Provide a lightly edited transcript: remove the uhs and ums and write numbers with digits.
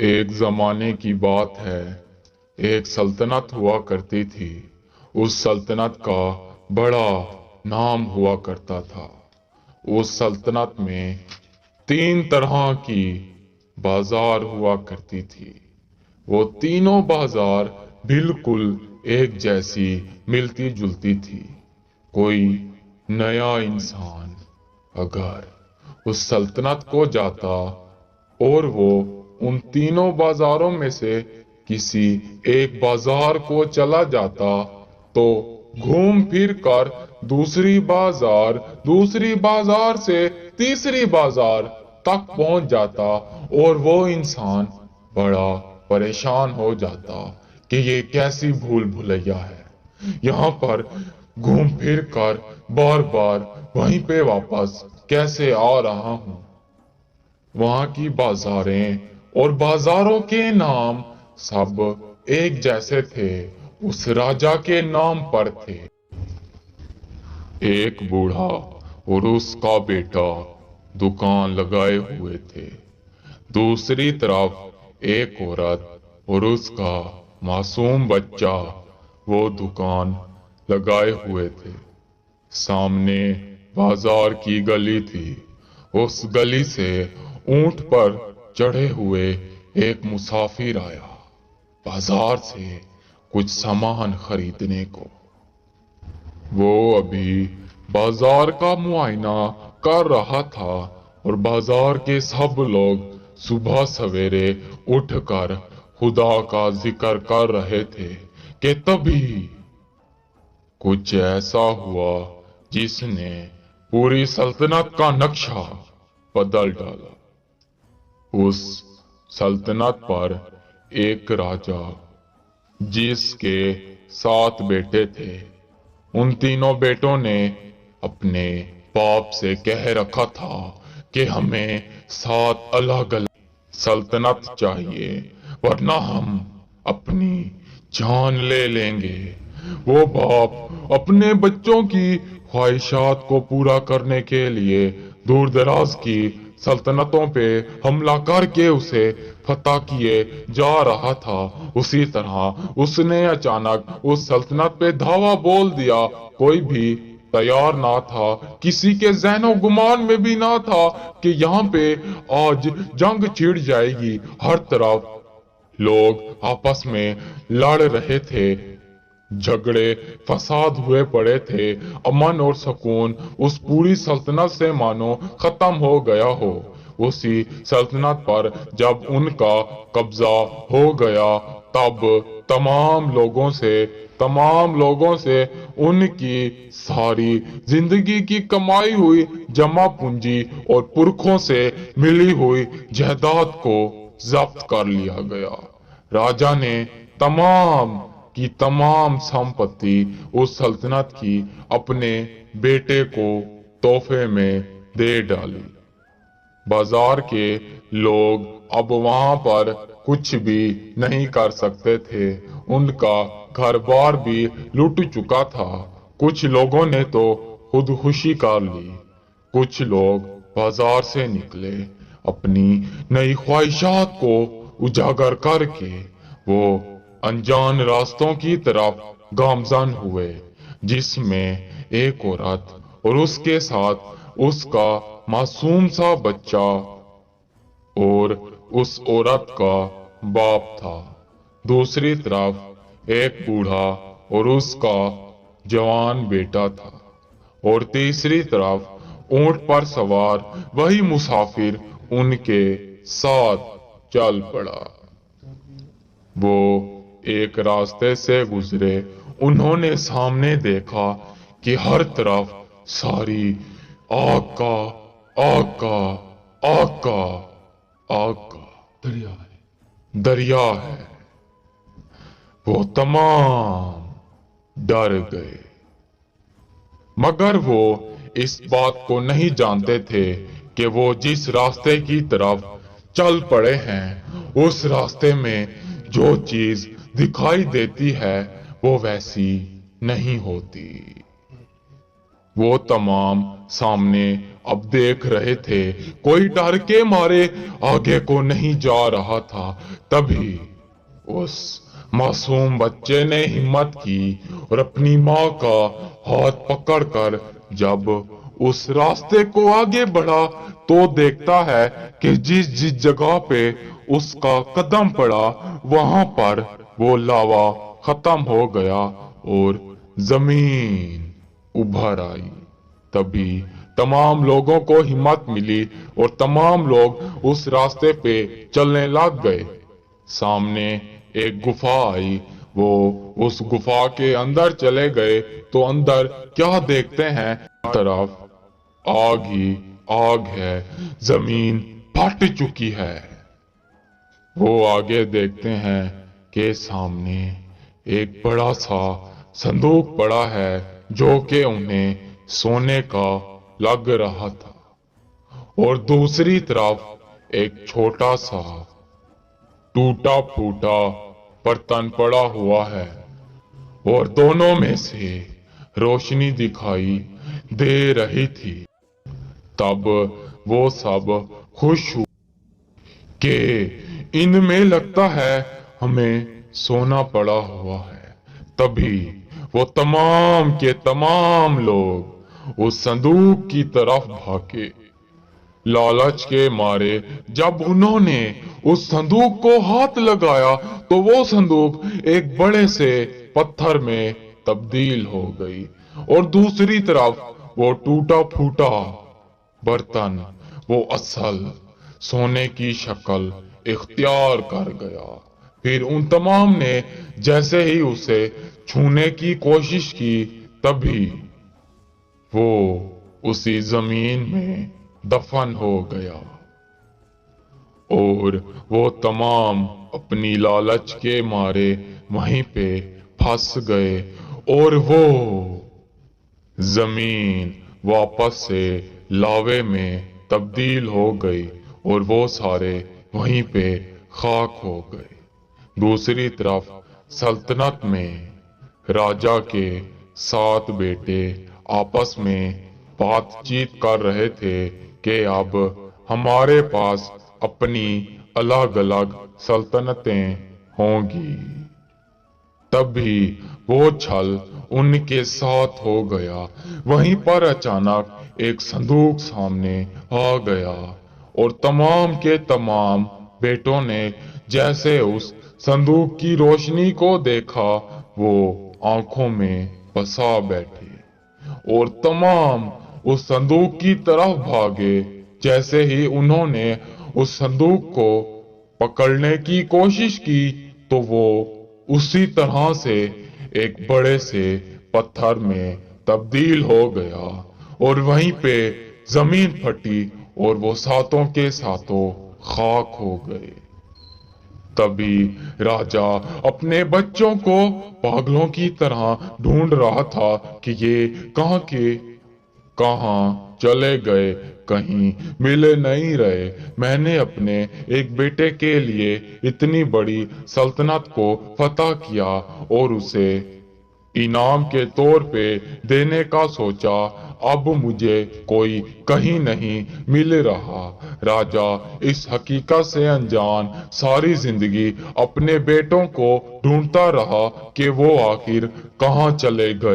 एक जमाने की बात है। एक सल्तनत हुआ करती थी। उस सल्तनत का बड़ा नाम हुआ करता था। उस सल्तनत में 3 तरह की बाजार हुआ करती थी। वो तीनों बाजार बिल्कुल एक जैसी मिलती जुलती थी। कोई नया इंसान अगर उस सल्तनत को जाता और वो उन तीनों बाजारों में से किसी एक बाजार को चला जाता तो घूम फिर कर दूसरी बाजार से तीसरी बाजार तक पहुंच जाता और वो इंसान बड़ा परेशान हो जाता कि ये कैसी भूल भुलैया है। यहाँ पर घूम फिर कर बार बार वहीं पे वापस कैसे आ रहा हूँ। वहां की बाजारें और बाजारों के नाम सब एक जैसे थे, उस राजा के नाम पर थे। एक बूढ़ा और उसका बेटा दुकान लगाए हुए थे। दूसरी तरफ एक औरत और उसका मासूम बच्चा वो दुकान लगाए हुए थे। सामने बाजार की गली थी। उस गली से ऊंट पर चढ़े हुए एक मुसाफिर आया बाजार से कुछ सामान खरीदने को। वो अभी बाजार का मुआयना कर रहा था और बाजार के सब लोग सुबह सवेरे उठकर खुदा का जिक्र कर रहे थे कि तभी कुछ ऐसा हुआ जिसने पूरी सल्तनत का नक्शा बदल डाला। उस सल्तनत पर एक राजा जिसके 7 बेटे थे। उन तीनों बेटों ने अपने बाप से कह रखा था कि हमें 7 अलग अलग सल्तनत चाहिए वरना हम अपनी जान ले लेंगे। वो बाप अपने बच्चों की ख्वाहिशात को पूरा करने के लिए दूर दराज की सल्तनतों पे हमला करके उसे फतह किए जा रहा था। उसी तरह उसने अचानक उस सल्तनत पे धावा बोल दिया। कोई भी तैयार ना था, किसी के ज़हनो गुमान में भी ना था कि यहाँ पे आज जंग छिड़ जाएगी। हर तरफ लोग आपस में लड़ रहे थे, झगड़े फसाद हुए पड़े थे। अमन और सुकून उस पूरी सल्तनत से मानो खत्म हो गया हो। उसी सल्तनत पर जब उनका कब्जा हो गया तब तमाम लोगों से उनकी सारी जिंदगी की कमाई हुई जमा पूंजी और पुरखों से मिली हुई जायदाद को जब्त कर लिया गया। राजा ने तमाम की तमाम संपत्ति उस सल्तनत की अपने बेटे को तोहफे में दे डाली। बाजार के लोग अब वहां पर कुछ भी नहीं कर सकते थे। उनका घर बार भी लूट चुका था। कुछ लोगों ने तो खुदकुशी कर ली। कुछ लोग बाजार से निकले अपनी नई ख्वाहिशात को उजागर करके वो अनजान रास्तों की तरफ गामजन हुए, जिसमें एक औरत और उसके साथ उसका मासूम सा बच्चा और उस औरत का बाप था। दूसरी तरफ एक बूढ़ा और उसका जवान बेटा था और तीसरी तरफ ऊंट पर सवार वही मुसाफिर उनके साथ चल पड़ा। वो एक रास्ते से गुजरे। उन्होंने सामने देखा कि हर तरफ सारी आग का आग का आग का आग का दरिया है। वो तमाम डर गए, मगर वो इस बात को नहीं जानते थे कि वो जिस रास्ते की तरफ चल पड़े हैं उस रास्ते में जो चीज दिखाई देती है वो वैसी नहीं होती। वो तमाम सामने अब देख रहे थे, कोई डर के मारे आगे को नहीं जा रहा था। तभी उस मासूम बच्चे ने हिम्मत की और अपनी माँ का हाथ पकड़कर जब उस रास्ते को आगे बढ़ा, तो देखता है कि जिस जिस जगह पे उसका कदम पड़ा, वहां पर वो लावा खत्म हो गया और जमीन उभर आई। तभी तमाम लोगों को हिम्मत मिली और तमाम लोग उस रास्ते पे चलने लग गए। सामने एक गुफा आई, वो उस गुफा के अंदर चले गए तो अंदर क्या देखते हैं, तरफ आग ही आग है, जमीन फट चुकी है। वो आगे देखते हैं कि सामने एक बड़ा सा संदूक पड़ा है जो कि उन्हें सोने का लग रहा था, और दूसरी तरफ एक छोटा सा टूटा फूटा बर्तन पड़ा हुआ है, और दोनों में से रोशनी दिखाई दे रही थी। तब वो सब खुश हुए कि इनमें लगता है हमें सोना पड़ा हुआ है। तभी वो तमाम के तमाम लोग उस संदूक की तरफ भागे। लालच के मारे जब उन्होंने उस संदूक को हाथ लगाया तो वो संदूक एक बड़े से पत्थर में तब्दील हो गई, और दूसरी तरफ वो टूटा फूटा बर्तन वो असल सोने की शक्ल इख्तियार कर गया। फिर उन तमाम ने जैसे ही उसे छूने की कोशिश की, तभी वो उसी जमीन में दफन हो गया, और वो तमाम अपनी लालच के मारे वहीं पे फंस गए, और वो जमीन वापस से लावे में तब्दील हो गई, और वो सारे वहीं पे खाक हो गए। दूसरी तरफ सल्तनत में राजा के 7 बेटे आपस में बातचीत कर रहे थे कि अब हमारे पास अपनी अलग अलग सल्तनतें होंगी। तभी वो छल उनके साथ हो गया। वहीं पर अचानक एक संदूक सामने आ गया, और तमाम के तमाम बेटों ने जैसे उस संदूक की रोशनी को देखा, वो आंखों में बसा बैठे और तमाम उस संदूक की तरफ भागे। जैसे ही उन्होंने उस संदूक को पकड़ने की कोशिश की, तो वो उसी तरह से एक बड़े से पत्थर में तब्दील हो गया, और वहीं पे जमीन फटी और वो सातों के सातों खाक हो गए। तभी राजा अपने बच्चों को पागलों की तरह ढूंढ रहा था कि ये कहाँ चले गए, कहीं मिल नहीं रहे। मैंने अपने एक बेटे के लिए इतनी बड़ी सल्तनत को फतह किया और उसे इनाम के तौर पे देने का सोचा, अब मुझे कोई कहीं नहीं मिल रहा। राजा इस हकीकत से अनजान सारी जिंदगी अपने बेटों को ढूंढता रहा कि वो आखिर कहाँ चले गए।